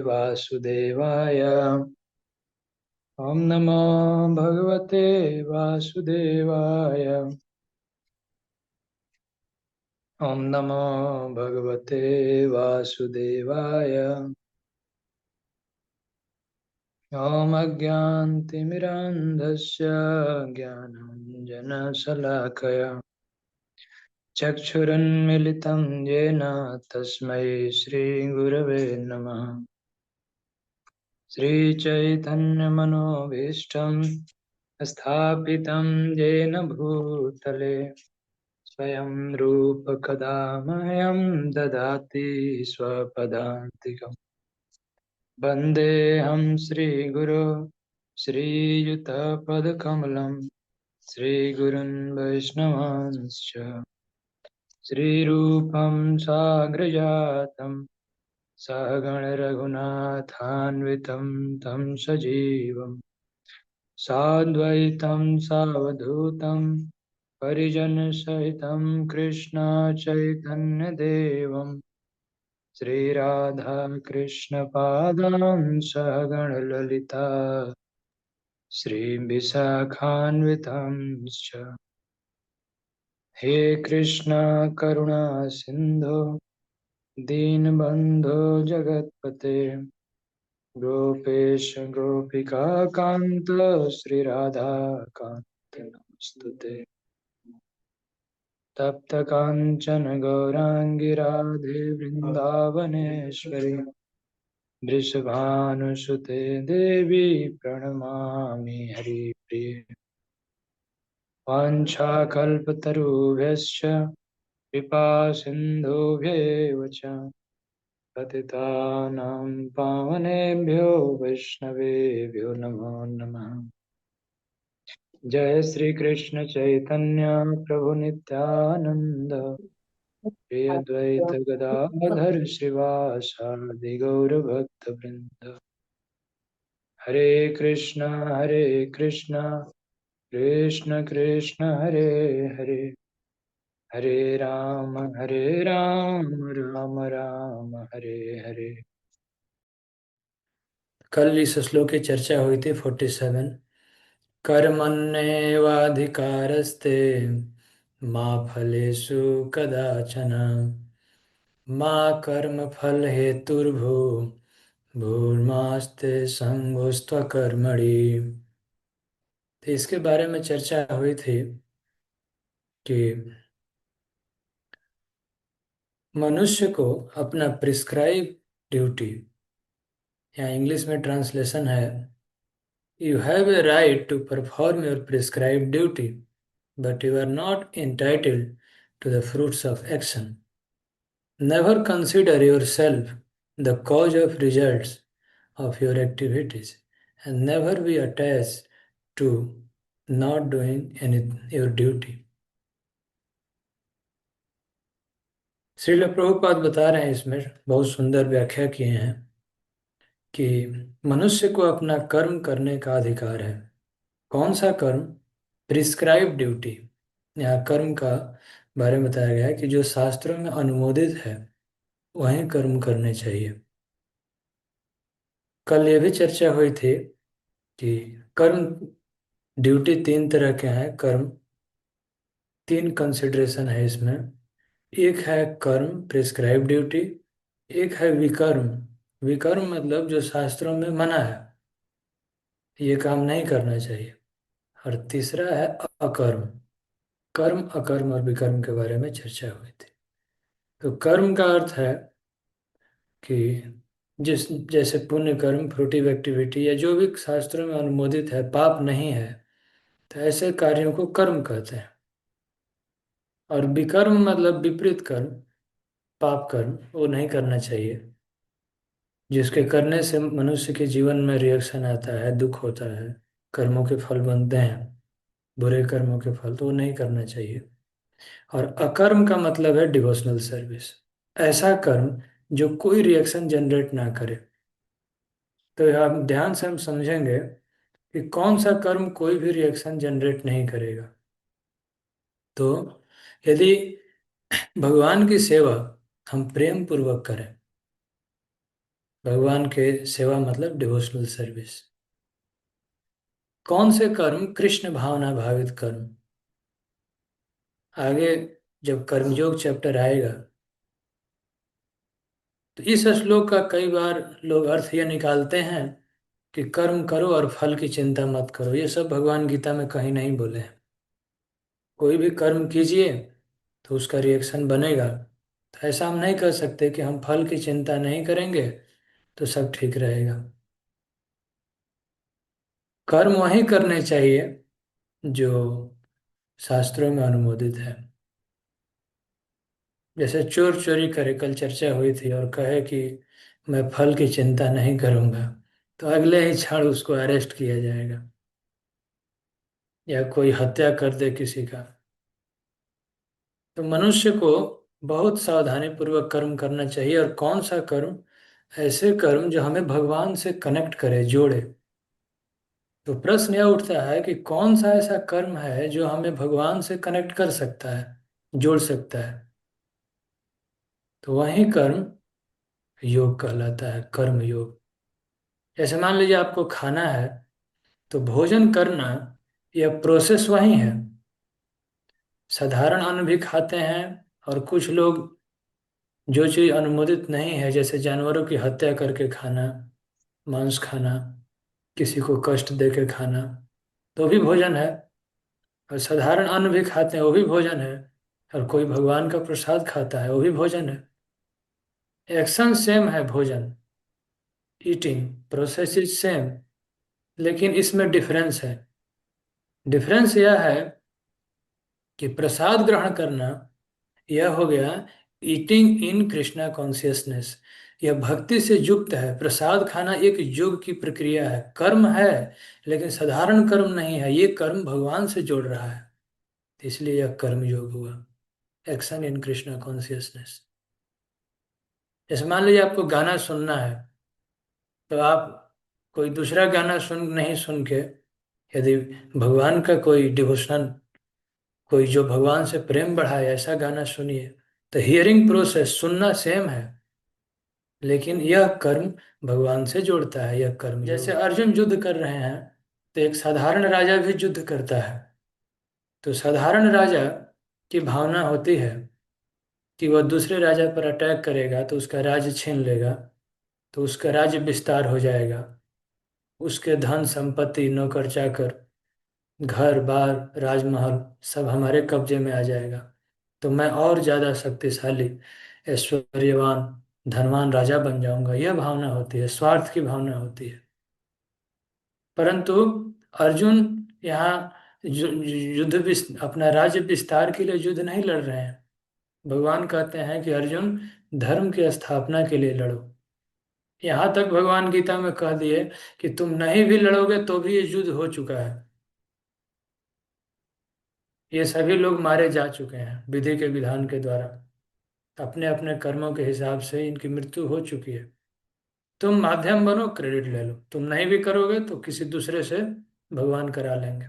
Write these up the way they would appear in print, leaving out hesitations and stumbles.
वासुदेवाय। ॐ नमो भगवते वासुदेवाय। ॐ नमो भगवते वासुदेवाय। ॐ अज्ञानतिमिरान्धस्य ज्ञानाञ्जनशलाकया चक्षुरुन्मिलितं येन तस्मै श्रीगुरवे नमः। श्रीचैतन्यमनोभीष्टं स्थापितं येन भूतले स्वयं रूप कदा मह्यं ददाति स्वपदान्तिकम्। वन्देऽहं श्रीगुरो श्रीयुतपदकमलं श्रीगुरुन् वैष्णवांश्च श्रीरूपं साग्रजातं सहगणरघुनाथान्वितं तं सजीवं साद्वैतं सावधूतं परिजनसहितं कृष्णचैतन्यदेवं श्रीराधाकृष्णपादान् सहगणललिता श्रीविशाखान्वितांश्च। हे कृष्ण करुणा सिन्धो दीनबन्धो जगत्पते गोपेश गोपिका कान्त श्रीराधाकान्त नमस्तुते। तप्त काञ्चन गौराङ्गी राधे वृन्दावनेश्वरी वृषभानुसुते देवी प्रणमामि हरिप्रिये। वाञ्छाकल्पतरुभ्यश्च कृपा सिन्धुभ्येव च पतितानां पावनेभ्यो वैष्णवेभ्यो नमो नमः। जय श्री कृष्ण चैतन्य प्रभु नित्यानंद श्री अद्वैत गदाधर श्रीवासादि गौर भक्त वृंद। हरे कृष्णा कृष्ण कृष्ण हरे हरे हरे राम राम राम हरे हरे। कल इस श्लोक की चर्चा हुई थी 47। कर्मण्येवाधिकारस्ते मा फलेषु कदाचन मा कर्मफल हेतुर्भू भूर्मास्ते संगोस्त्वकर्मणि। तो इसके बारे में चर्चा हुई थी कि मनुष्य को अपना प्रिस्क्राइब ड्यूटी, या इंग्लिश में ट्रांसलेशन है, you have a right to perform your prescribe duty but you are not entitled to the fruits of action. Never consider yourself the cause of results of your activities and never be attached to not doing your duty. Srila Prabhupada बता रहे हैं, इसमें बहुत सुंदर व्याख्या किए हैं कि मनुष्य को अपना कर्म करने का अधिकार है। कौन सा कर्म? Prescribe duty. यहाँ कर्म का बारे में बताया गया है कि जो शास्त्रों में अनुमोदित है वहीं कर्म करने चाहिए। कल ये भी चर्चा हुई थी कि कर्म ड्यूटी तीन तरह के हैं। कर्म तीन कंसिडरेशन है इसमें। एक है कर्म प्रिस्क्राइब ड्यूटी, एक है विकर्म। विकर्म मतलब जो शास्त्रों में मना है, ये काम नहीं करना चाहिए। और तीसरा है अकर्म। कर्म, अकर्म और विकर्म के बारे में चर्चा हुई थी। तो कर्म का अर्थ है कि जिस जैसे पुण्य कर्म, फ्रूटिव एक्टिविटी, या जो भी शास्त्रों में अनुमोदित है, पाप नहीं है, तो ऐसे कार्यों को कर्म कहते हैं। और विकर्म मतलब विपरीत कर्म, पाप कर्म, वो नहीं करना चाहिए, जिसके करने से मनुष्य के जीवन में रिएक्शन आता है, दुख होता है, कर्मों के फल बनते हैं, बुरे कर्मों के फल, तो वो नहीं करना चाहिए। और अकर्म का मतलब है डिवोशनल सर्विस, ऐसा कर्म जो कोई रिएक्शन जनरेट ना करे। तो हम ध्यान से हम समझेंगे कि कौन सा कर्म कोई भी रिएक्शन जनरेट नहीं करेगा। तो यदि भगवान की सेवा हम प्रेम पूर्वक करें, भगवान के सेवा मतलब डिवोशनल सर्विस। कौन से कर्म कृष्ण भावना भावित कर्म? आगे जब कर्मयोग चैप्टर आएगा तो इस श्लोक का कई बार लोग अर्थ ये निकालते हैं कि कर्म करो और फल की चिंता मत करो। ये सब भगवान गीता में कहीं नहीं बोले हैं। कोई भी कर्म कीजिए तो उसका रिएक्शन बनेगा। तो ऐसा हम नहीं कर सकते कि हम फल की चिंता नहीं करेंगे तो सब ठीक रहेगा। कर्म वही करने चाहिए जो शास्त्रों में अनुमोदित है। जैसे चोर चोरी करे, कल चर्चा हुई थी, और कहे कि मैं फल की चिंता नहीं करूंगा, तो अगले ही क्षण उसको अरेस्ट किया जाएगा। या कोई हत्या कर दे किसी का, तो मनुष्य को बहुत सावधानी पूर्वक कर्म करना चाहिए। और कौन सा कर्म? ऐसे कर्म जो हमें भगवान से कनेक्ट करे, जोड़े। तो प्रश्न यह उठता है कि कौन सा ऐसा कर्म है जो हमें भगवान से कनेक्ट कर सकता है, जोड़ सकता है? तो वही कर्म योग कहलाता है, कर्म योग। जैसे मान लीजिए आपको खाना है, तो भोजन करना यह प्रोसेस वही है। साधारण अन्न भी खाते हैं, और कुछ लोग जो चीज़ अनुमोदित नहीं है, जैसे जानवरों की हत्या करके खाना, मांस खाना, किसी को कष्ट दे के खाना, तो भी भोजन है। और साधारण अन्न भी खाते हैं, वो भी भोजन है। और कोई भगवान का प्रसाद खाता है, वो भी भोजन है। एक्शन सेम है, भोजन, ईटिंग प्रोसेस इज सेम, लेकिन इसमें डिफरेंस है। डिफरेंस यह है कि प्रसाद ग्रहण करना यह हो गया ईटिंग इन कृष्णा कॉन्शियसनेस। यह भक्ति से युक्त है। प्रसाद खाना एक योग की प्रक्रिया है, कर्म है, लेकिन साधारण कर्म नहीं है। ये कर्म भगवान से जोड़ रहा है, इसलिए यह कर्म योग हुआ, एक्शन इन कृष्णा कॉन्शियसनेस। जैसे मान लीजिए आपको गाना सुनना है, तो आप कोई दूसरा गाना सुन के, यदि भगवान का कोई डिवोशनल, कोई जो भगवान से प्रेम बढ़ाए, ऐसा गाना सुनिए। तो हियरिंग प्रोसेस, सुनना सेम है, लेकिन यह कर्म भगवान से जोड़ता है, यह कर्म। जैसे अर्जुन युद्ध कर रहे हैं, तो एक साधारण राजा भी युद्ध करता है। तो साधारण राजा की भावना होती है कि वह दूसरे राजा पर अटैक करेगा तो उसका राज्य छीन लेगा, तो उसका राज्य विस्तार हो जाएगा, उसके धन संपत्ति, नौकर चाकर, घर बार, राजमहल सब हमारे कब्जे में आ जाएगा। तो मैं और ज्यादा शक्तिशाली, ऐश्वर्यवान, धनवान राजा बन जाऊंगा। यह भावना होती है, स्वार्थ की भावना होती है। परंतु अर्जुन यहाँ अपना राज्य विस्तार के लिए युद्ध नहीं लड़ रहे हैं। भगवान कहते हैं कि अर्जुन, धर्म की स्थापना के लिए लड़ो। यहाँ तक भगवान गीता में कह दिए कि तुम नहीं भी लड़ोगे तो भी ये युद्ध हो चुका है। ये सभी लोग मारे जा चुके हैं विधि के विधान के द्वारा। अपने अपने कर्मों के हिसाब से इनकी मृत्यु हो चुकी है। तुम माध्यम बनो, क्रेडिट ले लो। तुम नहीं भी करोगे तो किसी दूसरे से भगवान करा लेंगे।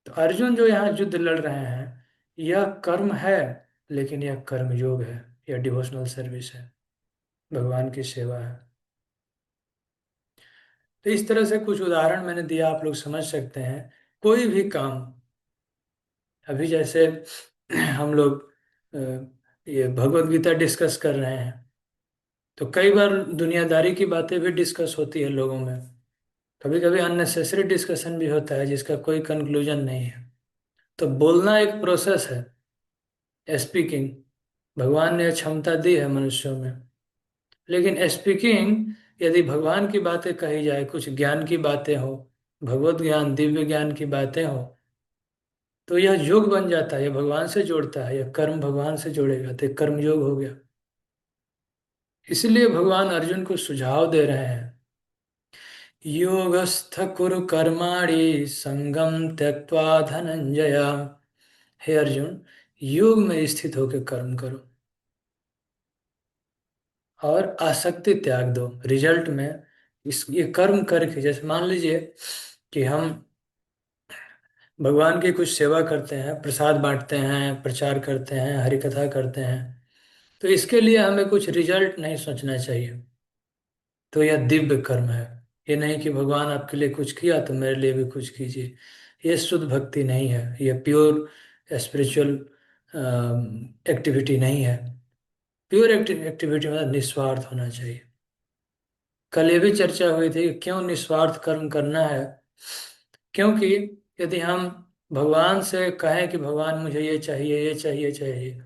तो अर्जुन जो यहाँ युद्ध लड़ रहे हैं, यह कर्म है, लेकिन यह कर्म योग है, यह डिवोशनल सर्विस है, भगवान की सेवा है। तो इस तरह से कुछ उदाहरण मैंने दिया, आप लोग समझ सकते हैं। कोई भी काम, अभी जैसे हम लोग अ, ये भगवत गीता डिस्कस कर रहे हैं, तो कई बार दुनियादारी की बातें भी डिस्कस होती है लोगों में। कभी कभी अननेसेसरी डिस्कशन भी होता है जिसका कोई कंक्लूजन नहीं है। तो बोलना एक प्रोसेस है, स्पीकिंग। भगवान ने क्षमता दी है मनुष्यों में, लेकिन स्पीकिंग, यदि भगवान की बातें कही जाए, कुछ ज्ञान की बातें हो, भगवत ज्ञान, दिव्य ज्ञान की बातें हो, तो यह योग बन जाता है, यह भगवान से जोड़ता है। यह कर्म भगवान से जोड़ेगा तो एक कर्म योग हो गया। इसलिए भगवान अर्जुन को सुझाव दे रहे हैं, योगस्थ कुरु कर्माणि संगम त्यक्त्वा धनंजय। हे अर्जुन, योग में स्थित होकर कर्म करो और आसक्ति त्याग दो रिजल्ट में। इस ये कर्म करके, जैसे मान लीजिए कि हम भगवान की कुछ सेवा करते हैं, प्रसाद बांटते हैं, प्रचार करते हैं, हरि कथा करते हैं, तो इसके लिए हमें कुछ रिजल्ट नहीं सोचना चाहिए। तो यह दिव्य कर्म है। ये नहीं कि भगवान आपके लिए कुछ किया तो मेरे लिए भी कुछ कीजिए। ये शुद्ध भक्ति नहीं है, ये प्योर स्पिरिचुअल एक्टिविटी नहीं है। प्योर एक्टिविटी मतलब निस्वार्थ होना चाहिए। कल ये भी चर्चा हुई थी कि क्यों निस्वार्थ कर्म करना है। क्योंकि यदि हम भगवान से कहें कि भगवान मुझे ये चाहिए, ये चाहिए, चाहिए,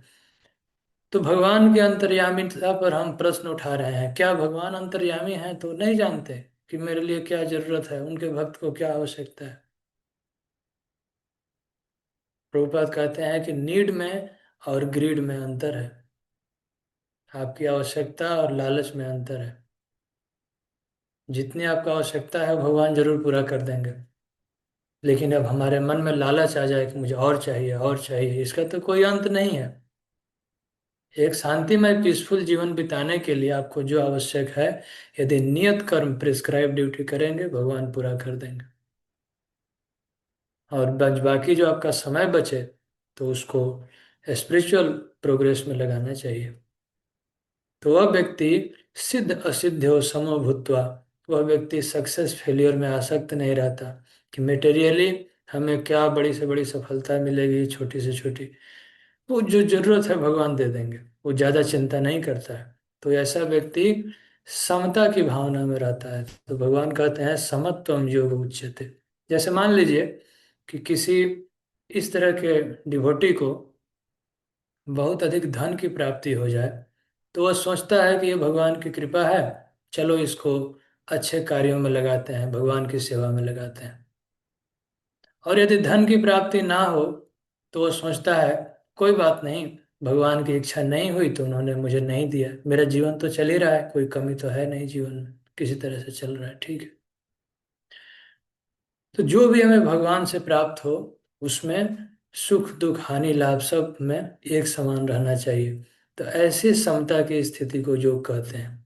तो भगवान के अंतर्यामीता पर हम प्रश्न उठा रहे हैं। क्या भगवान अंतर्यामी हैं तो नहीं जानते कि मेरे लिए क्या जरूरत है, उनके भक्त को क्या आवश्यकता है? प्रभुपाद कहते हैं कि नीड में और ग्रीड में अंतर है। आपकी आवश्यकता और लालच में अंतर है। जितनी आपको आवश्यकता है भगवान जरूर पूरा कर देंगे, लेकिन अब हमारे मन में लालच आ जाए कि मुझे और चाहिए और चाहिए, इसका तो कोई अंत नहीं है। एक शांतिमय पीसफुल जीवन बिताने के लिए आपको जो आवश्यक है, यदि नियत कर्म प्रिस्क्राइब ड्यूटी करेंगे भगवान पूरा कर देंगे। और बाकी जो आपका समय बचे तो उसको स्पिरिचुअल प्रोग्रेस में लगाना चाहिए। तो वह व्यक्ति सिद्ध असिद्ध्यो समो भूत्वा, वह व्यक्ति सक्सेस फेलियर में आसक्त नहीं रहता कि मेटेरियली हमें क्या बड़ी से बड़ी सफलता मिलेगी, छोटी से छोटी। वो जो जरूरत है भगवान दे देंगे, वो ज़्यादा चिंता नहीं करता है। तो ऐसा व्यक्ति समता की भावना में रहता है। तो भगवान कहते हैं समत्वम योग उच्यते। जैसे मान लीजिए कि किसी इस तरह के डिवोटी को बहुत अधिक धन की प्राप्ति हो जाए, तो वह सोचता है कि ये भगवान की कृपा है, चलो इसको अच्छे कार्यों में लगाते हैं, भगवान की सेवा में लगाते हैं। और यदि धन की प्राप्ति ना हो तो वो सोचता है कोई बात नहीं, भगवान की इच्छा नहीं हुई तो उन्होंने मुझे नहीं दिया, मेरा जीवन तो चल ही रहा है, कोई कमी तो है नहीं जीवन में, किसी तरह से चल रहा है, ठीक है। तो जो भी हमें भगवान से प्राप्त हो उसमें सुख दुख हानि लाभ सब में एक समान रहना चाहिए। तो ऐसी समता की स्थिति को योग कहते हैं।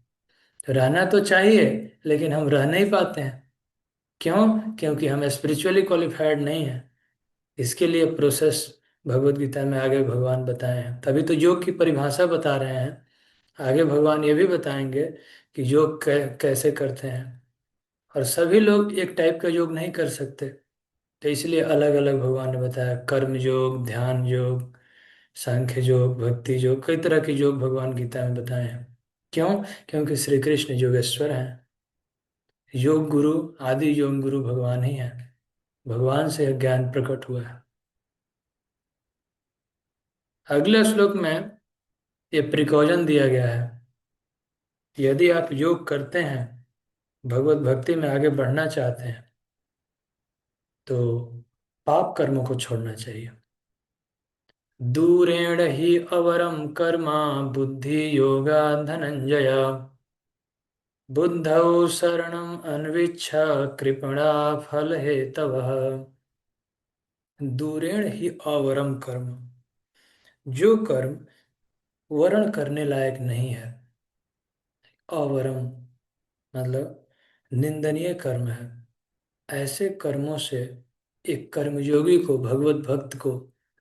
रहना तो चाहिए लेकिन हम रह नहीं पाते हैं। क्यों? क्योंकि हम स्पिरिचुअली क्वालिफाइड नहीं हैं। इसके लिए प्रोसेस भगवत गीता में आगे भगवान बताए हैं। तभी तो योग की परिभाषा बता रहे हैं। आगे भगवान ये भी बताएंगे कि योग कैसे करते हैं। और सभी लोग एक टाइप का योग नहीं कर सकते, तो इसलिए अलग अलग भगवान ने बताया। कर्म योग, ध्यान योग, सांख्य योग, भक्ति योग, कई तरह के योग भगवान गीता में बताए हैं। क्यों? क्योंकि श्री कृष्ण योगेश्वर हैं। योग गुरु, आदि योग गुरु भगवान ही हैं। भगवान से यह ज्ञान प्रकट हुआ है। अगले श्लोक में ये प्रिकॉजन दिया गया है। यदि आप योग करते हैं, भगवत भक्ति में आगे बढ़ना चाहते हैं, तो पाप कर्मों को छोड़ना चाहिए। दूरेण हि अवरम कर्मा बुद्धि योगा धनंजय, बुद्धौ शरणम अन्विच्छ कृपणा फल हेतवः। दूरेण ही अवरम कर्म, जो कर्म वर्ण करने लायक नहीं है, अवरम मतलब निंदनीय कर्म है, ऐसे कर्मों से एक कर्मयोगी को, भगवत भक्त को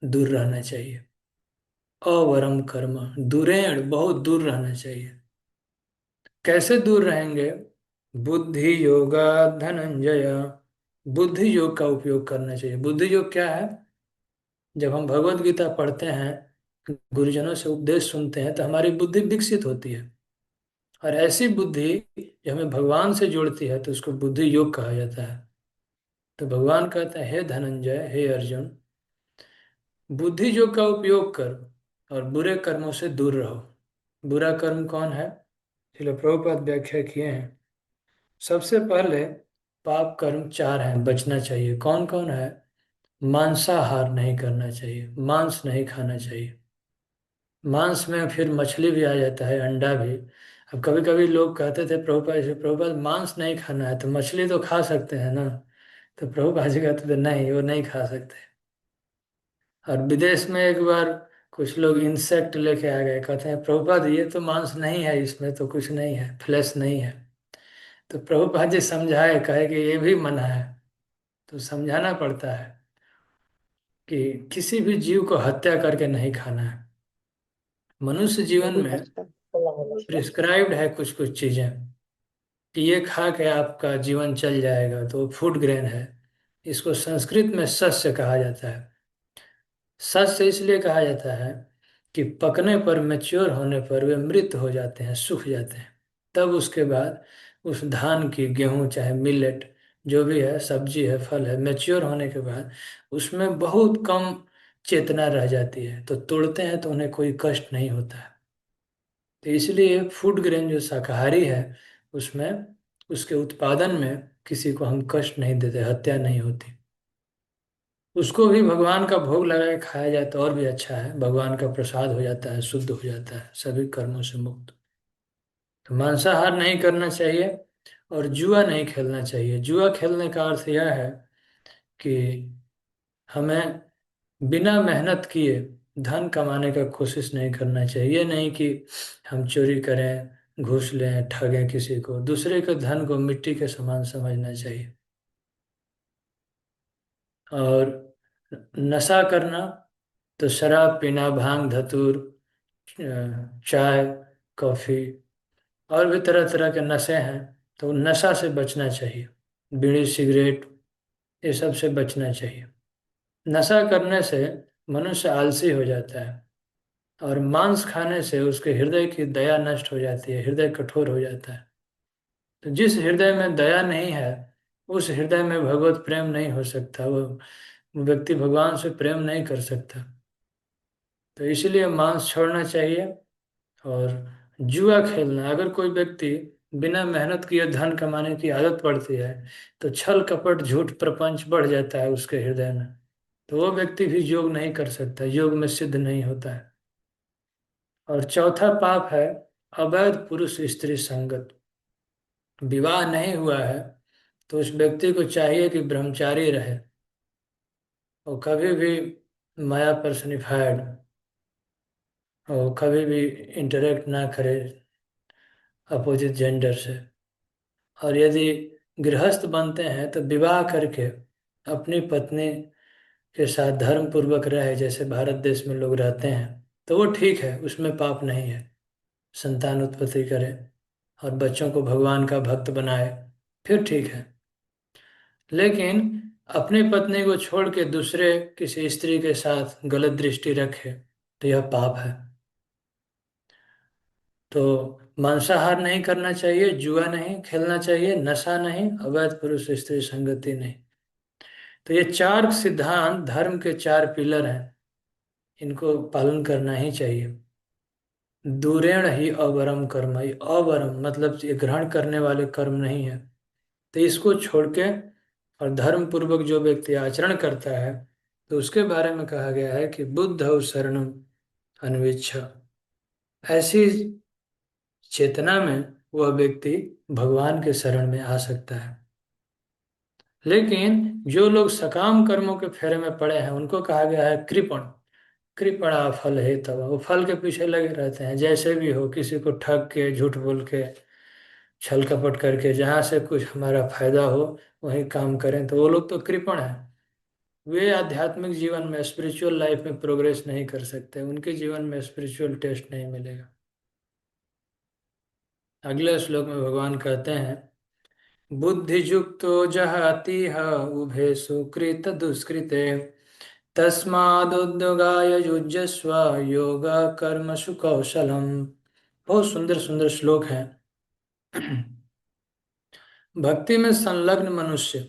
दूर रहना चाहिए। अवरम कर्म, दूरेण बहुत दूर रहना चाहिए। कैसे दूर रहेंगे? बुद्धि योगा धनंजय, बुद्धि योग का उपयोग करना चाहिए। बुद्धि योग क्या है? जब हम भगवत गीता पढ़ते हैं, गुरुजनों से उपदेश सुनते हैं, तो हमारी बुद्धि विकसित होती है। और ऐसी बुद्धि जो हमें भगवान से जोड़ती है तो उसको बुद्धि योग कहा जाता है। तो भगवान कहते हैं हे धनंजय, हे अर्जुन, बुद्धि योग का उपयोग कर और बुरे कर्मों से दूर रहो। बुरा कर्म कौन है? चलो प्रभुपाद व्याख्या किए हैं। सबसे पहले पाप कर्म चार हैं, बचना चाहिए। कौन कौन है? मांसाहार नहीं करना चाहिए, मांस नहीं खाना चाहिए। मांस में फिर मछली भी आ जाता है, अंडा भी। अब कभी कभी लोग कहते थे प्रभुपाद से, प्रभुपाद मांस नहीं खाना है तो मछली तो खा सकते हैं ना? तो प्रभुपाद जी कहते थे नहीं, वो नहीं खा सकते। और विदेश में एक बार कुछ लोग इंसेक्ट लेके आ गए, कहते हैं प्रभुपाद ये तो मांस नहीं है, इसमें तो कुछ नहीं है, फ्लैश नहीं है। तो प्रभुपाद जी समझाए, कहे कि ये भी मना है। तो समझाना पड़ता है कि किसी भी जीव को हत्या करके नहीं खाना है। मनुष्य जीवन में प्रिस्क्राइब्ड है कुछ कुछ चीजें कि ये खा के आपका जीवन चल जाएगा, तो फूड ग्रेन है। इसको संस्कृत में शस्य कहा जाता है। शस्य इसलिए कहा जाता है कि पकने पर, मैच्योर होने पर वे मृत हो जाते हैं, सूख जाते हैं। तब उसके बाद उस धान की, गेहूं चाहे मिलेट जो भी है, सब्जी है, फल है, मैच्योर होने के बाद उसमें बहुत कम चेतना रह जाती है, तो तोड़ते हैं तो उन्हें कोई कष्ट नहीं होता है। तो इसलिए फूड ग्रेन जो शाकाहारी है, उसमें, उसके उत्पादन में किसी को हम कष्ट नहीं देते, हत्या नहीं होती। उसको भी भगवान का भोग लगा के खाया जाए तो और भी अच्छा है, भगवान का प्रसाद हो जाता है, शुद्ध हो जाता है, सभी कर्मों से मुक्त। तो मांसाहार नहीं करना चाहिए और जुआ नहीं खेलना चाहिए। जुआ खेलने का अर्थ यह है कि हमें बिना मेहनत किए धन कमाने का कोशिश नहीं करना चाहिए। ये नहीं कि हम चोरी करें, घूस लें, ठगें किसी को। दूसरे के धन को मिट्टी के समान समझना चाहिए। और नशा करना, तो शराब पीना, भांग धतूर, चाय, कॉफी और भी तरह तरह के नशे हैं, तो नशा से बचना चाहिए। बीड़ी सिगरेट ये सब से बचना चाहिए। नशा करने से मनुष्य आलसी हो जाता है, और मांस खाने से उसके हृदय की दया नष्ट हो जाती है, हृदय कठोर हो जाता है। तो जिस हृदय में दया नहीं है, उस हृदय में भगवत प्रेम नहीं हो सकता। वो व्यक्ति भगवान से प्रेम नहीं कर सकता। तो इसलिए मांस छोड़ना चाहिए। और जुआ खेलना, अगर कोई व्यक्ति बिना मेहनत किए धन कमाने की आदत पड़ती है, तो छल कपट झूठ प्रपंच बढ़ जाता है उसके हृदय में। तो वो व्यक्ति भी योग नहीं कर सकता, योग में सिद्ध नहीं होता है। और चौथा पाप है अवैध पुरुष स्त्री संगत। विवाह नहीं हुआ है तो उस व्यक्ति को चाहिए कि ब्रह्मचारी रहे, और कभी भी माया पर्सनिफाइड, और कभी भी इंटरेक्ट ना करे अपोजिट जेंडर से। और यदि गृहस्थ बनते हैं तो विवाह करके अपनी पत्नी के साथ धर्म पूर्वक रहे, जैसे भारत देश में लोग रहते हैं, तो वो ठीक है, उसमें पाप नहीं है। संतान उत्पत्ति करे और बच्चों को भगवान का भक्त बनाए, फिर ठीक है। लेकिन अपनी पत्नी को छोड़ के दूसरे किसी स्त्री के साथ गलत दृष्टि रखे तो यह पाप है। तो मांसाहार नहीं करना चाहिए, जुआ नहीं खेलना चाहिए, नशा नहीं, अवैध पुरुष स्त्री संगति नहीं। तो ये चार सिद्धांत धर्म के चार पिलर हैं, इनको पालन करना ही चाहिए। दूरेण ही अवरम कर्म, ये अवरम मतलब ये ग्रहण करने वाले कर्म नहीं है। तो इसको छोड़ के और धर्म पूर्वक जो व्यक्ति आचरण करता है, तो उसके बारे में कहा गया है कि बुद्ध शरणम अन्विच्छ। ऐसी चेतना में वह व्यक्ति भगवान के शरण में आ सकता है। लेकिन जो लोग सकाम कर्मों के फेरे में पड़े हैं, उनको कहा गया है कृपण। कृपणा फल है, तब वो फल के पीछे लगे रहते हैं, जैसे भी हो, किसी को ठग के, झूठ बोल के, छल कपट करके, जहाँ से कुछ हमारा फायदा हो वही काम करें, तो वो लोग तो कृपण है। वे आध्यात्मिक जीवन में, स्पिरिचुअल लाइफ में प्रोग्रेस नहीं कर सकते, उनके जीवन में स्पिरिचुअल टेस्ट नहीं मिलेगा। अगले श्लोक में भगवान कहते हैं, बुद्धियुक्तो जहातीह उभे सुकृत दुष्कृते तस्मादुद्योगाय युज्यस्व योग कर्मसु कौशलम। बहुत सुंदर सुंदर श्लोक हैं। भक्ति में संलग्न मनुष्य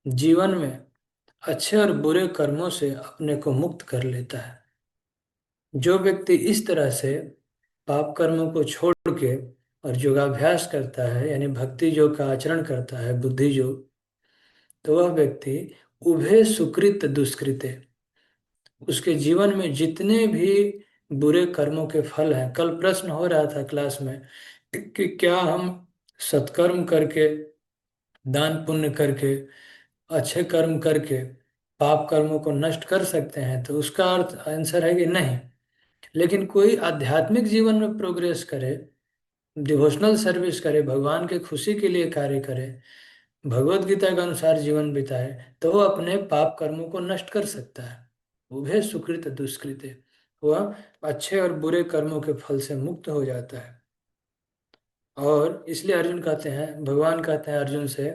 जीवन में अच्छे और बुरे कर्मों से अपने को मुक्त कर लेता है। जो व्यक्ति इस तरह से पाप कर्मों को छोड़ के और योगाभ्यास करता है, यानी भक्ति योग का आचरण करता है, बुद्धि योग, तो वह व्यक्ति उभय सुकृत दुष्कृते, उसके जीवन में जितने भी बुरे कर्मों के फल हैं। कल प्रश्न हो रहा था क्लास में कि क्या हम सत्कर्म करके, दान पुण्य करके, अच्छे कर्म करके पाप कर्मों को नष्ट कर सकते हैं? तो उसका अर्थ, आंसर है कि नहीं। लेकिन कोई आध्यात्मिक जीवन में प्रोग्रेस करे, डिवोशनल सर्विस करे, भगवान के खुशी के लिए कार्य करे, भगवत गीता के अनुसार जीवन बिताए, तो वो अपने पाप कर्मों को नष्ट कर सकता है। उभय सुकृत दुष्कृत। वह अच्छे और बुरे कर्मों के फल से मुक्त हो जाता है। और इसलिए अर्जुन कहते हैं, भगवान कहते हैं अर्जुन से,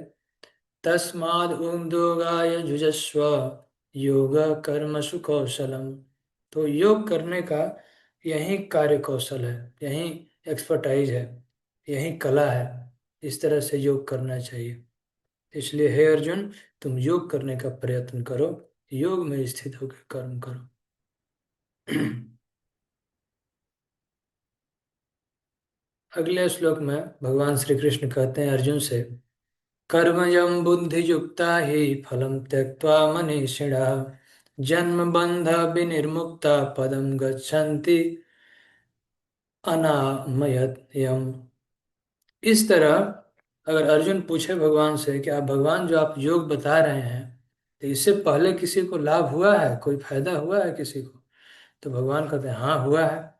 तस्माद् उद्योगाय जुजस्व योग कर्मसु कौशलम। तो योग करने का यही कार्य कौशल है, यही एक्सपर्टाइज है, यही कला है। इस तरह से योग करना चाहिए। इसलिए हे अर्जुन, तुम योग करने का प्रयत्न करो, योग में स्थित होकर कर्म करो। अगले श्लोक में भगवान श्री कृष्ण कहते हैं अर्जुन से, कर्मजं बुद्धियुक्ता हि फलं त्यक्त्वा मनीषिणः जन्म बंध विनिर्मुक्ता पदम गच्छन्ति अनामयम्। इस तरह अगर अर्जुन पूछे भगवान से कि आप भगवान जो आप योग बता रहे हैं, तो इससे पहले किसी को लाभ हुआ है, कोई फायदा हुआ है किसी को? तो भगवान कहते हैं हाँ हुआ है।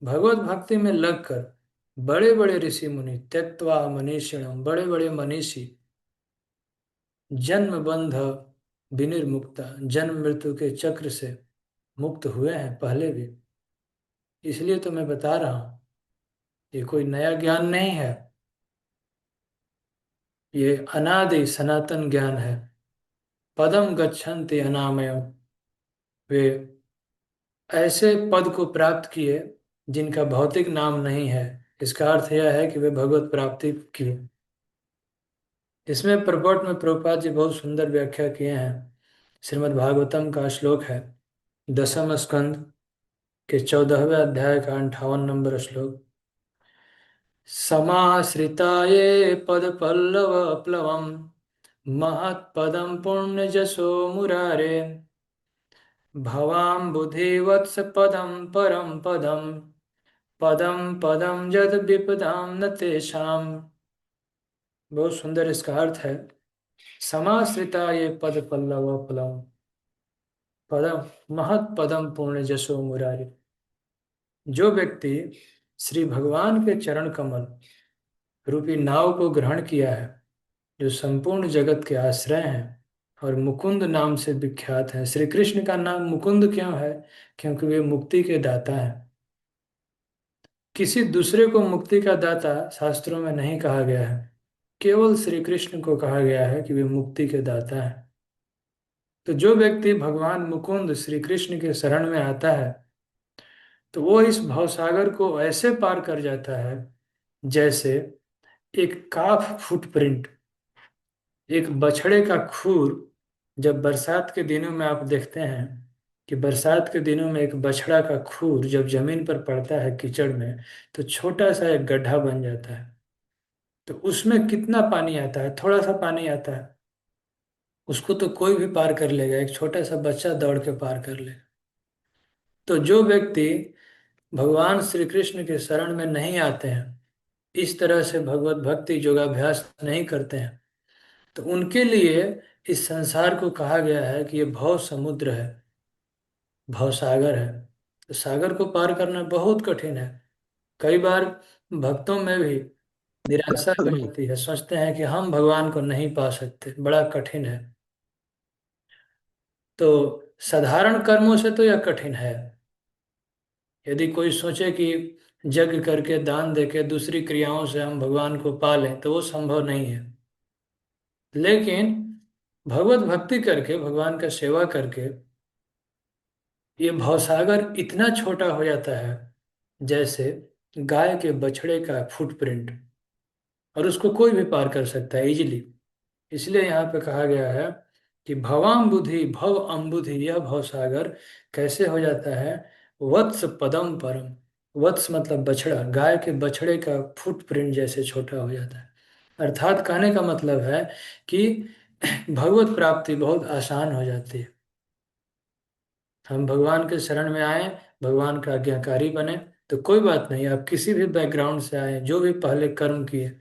भगवत भक्ति में लगकर बड़े बड़े ऋषि मुनि, त्यक्त्वा मनीषिणम, बड़े बड़े मनीषी जन्म बंध विनिर्मुक्ता, जन्म मृत्यु के चक्र से मुक्त हुए हैं पहले भी। इसलिए तो मैं बता रहा हूँ, ये कोई नया ज्ञान नहीं है, ये अनादि सनातन ज्ञान है। पदम गच्छन्ति अनामयम्, वे ऐसे पद को प्राप्त किए जिनका भौतिक नाम नहीं है। इसका अर्थ यह है कि वे भगवत प्राप्ति किए। इसमें प्रपट में प्रभुपाद जी बहुत सुंदर व्याख्या किए हैं। श्रीमद् भागवतम का श्लोक है, दसम स्कंद के 14वें अध्याय का 58 नंबर श्लोक। समाश्रिता ये पद पल्लव प्लवम महत्पदम पुण्यजसो मुरारे भवाम बुधिवत्स पदम परम पदम पदम पदम जद विपदाम न तेषाम। बहुत सुंदर इसका अर्थ है। समाश्रिता ये पद पल्लव प्लवम पदम महत्पदम पूर्ण जसो मुरारी। जो व्यक्ति श्री भगवान के चरण कमल रूपी नाव को ग्रहण किया है, जो संपूर्ण जगत के आश्रय हैं और मुकुंद नाम से विख्यात हैं। श्री कृष्ण का नाम मुकुंद क्यों है? क्योंकि वे मुक्ति के दाता हैं। किसी दूसरे को मुक्ति का दाता शास्त्रों में नहीं कहा गया है, केवल श्री कृष्ण को कहा गया है कि वे मुक्ति के दाता हैं। तो जो व्यक्ति भगवान मुकुंद श्री कृष्ण के शरण में आता है, तो वो इस भवसागर को ऐसे पार कर जाता है जैसे एक काफ फुटप्रिंट, एक बछड़े का खूर। जब बरसात के दिनों में आप देखते हैं कि बरसात के दिनों में एक बछड़ा का खूर जब जमीन पर पड़ता है कीचड़ में, तो छोटा सा एक गड्ढा बन जाता है। तो उसमें कितना पानी आता है? थोड़ा सा पानी आता है। उसको तो कोई भी पार कर लेगा, एक छोटा सा बच्चा दौड़ के पार कर लेगा। तो जो व्यक्ति भगवान श्री कृष्ण के शरण में नहीं आते हैं, इस तरह से भगवत भक्ति योगाभ्यास नहीं करते हैं, तो उनके लिए इस संसार को कहा गया है कि ये भव समुद्र है, भव सागर है। तो सागर को पार करना बहुत कठिन है। कई बार भक्तों में भी निराशा हो जाती है, सोचते हैं कि हम भगवान को नहीं पा सकते, बड़ा कठिन है। तो साधारण कर्मों से तो यह कठिन है। यदि कोई सोचे कि यज्ञ करके दान देके दूसरी क्रियाओं से हम भगवान को पा लें, तो वो संभव नहीं है। लेकिन भगवत भक्ति करके, भगवान का सेवा करके, ये भवसागर इतना छोटा हो जाता है जैसे गाय के बछड़े का फुटप्रिंट, और उसको कोई भी पार कर सकता है इजीली। इसलिए यहाँ पे कहा गया है कि भवाम बुधि भव अम्बुधि, यह भवसागर कैसे हो जाता है? वत्स पदम परम। वत्स मतलब बछड़ा, गाय के बछड़े का फुटप्रिंट जैसे छोटा हो जाता है। अर्थात कहने का मतलब है कि भगवत प्राप्ति बहुत आसान हो जाती है। हम भगवान के शरण में आए, भगवान का आज्ञाकारी बने, तो कोई बात नहीं, आप किसी भी बैकग्राउंड से आए, जो भी पहले कर्म किए,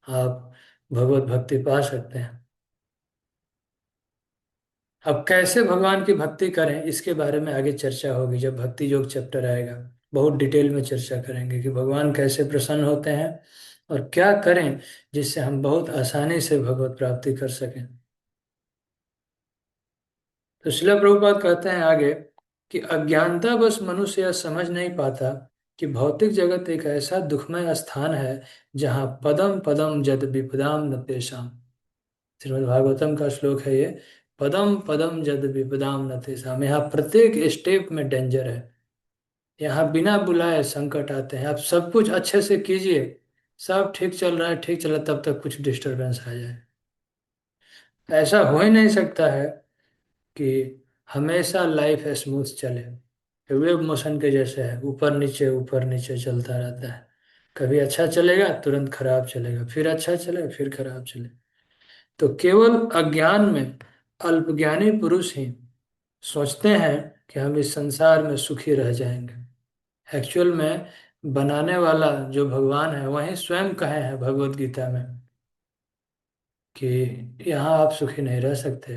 आप भगवत भक्ति पा सकते हैं। अब कैसे भगवान की भक्ति करें, इसके बारे में आगे चर्चा होगी जब भक्ति योग चैप्टर आएगा। बहुत डिटेल में चर्चा करेंगे कि भगवान कैसे प्रसन्न होते हैं और क्या करें जिससे हम बहुत आसानी से भगवत प्राप्ति कर सकें। तो श्रील प्रभुपाद कहते हैं आगे, कि अज्ञानता बस मनुष्य यह समझ नहीं पाता कि भौतिक जगत एक ऐसा दुखमय स्थान है जहाँ पदम पदम जद विपदाम न तेषाम। श्रीमद् भागवतम का श्लोक है ये। पदम पदम जद विपदाम न तेषाम, यहाँ प्रत्येक स्टेप में डेंजर है। यहाँ बिना बुलाए संकट आते हैं। आप सब कुछ अच्छे से कीजिए, सब ठीक चल रहा है, ठीक चल रहा है, तब तक कुछ डिस्टरबेंस आ जाए। ऐसा हो ही नहीं सकता है कि हमेशा लाइफ स्मूथ चले। वेव मोशन के जैसे है, ऊपर नीचे चलता रहता है। कभी अच्छा चलेगा, तुरंत खराब चलेगा, फिर अच्छा चलेगा, फिर खराब चले। तो केवल अज्ञान में अल्पज्ञानी पुरुष ही सोचते हैं कि हम इस संसार में सुखी रह जाएंगे। एक्चुअल में बनाने वाला जो भगवान है वही स्वयं कहे हैं भगवत गीता में कि यहाँ आप सुखी नहीं रह सकते।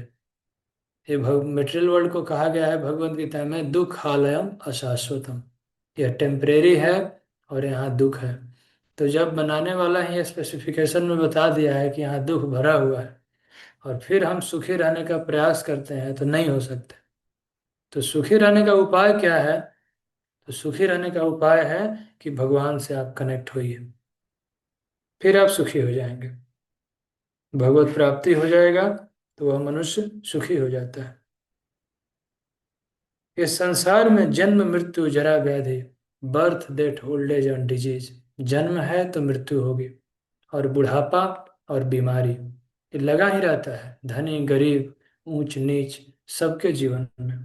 ये मेटेरियल वर्ल्ड को कहा गया है भगवत गीता में दुख आलयम अशाश्वतम। यह टेम्परेरी है और यहाँ दुख है। तो जब बनाने वाला ही स्पेसिफिकेशन में बता दिया है कि यहाँ दुख भरा हुआ है और फिर हम सुखी रहने का प्रयास करते हैं तो नहीं हो सकते। तो सुखी रहने का उपाय क्या है? तो सुखी रहने का उपाय है कि भगवान से आप कनेक्ट होइए, फिर आप सुखी हो जाएंगे। भगवत प्राप्ति हो जाएगा तो वह मनुष्य सुखी हो जाता है। इस संसार में जन्म मृत्यु जरा व्याधि, birth death old age and disease. जन्म है तो मृत्यु होगी, और बुढ़ापा और बीमारी ये लगा ही रहता है, धनी गरीब ऊंच नीच सबके जीवन में।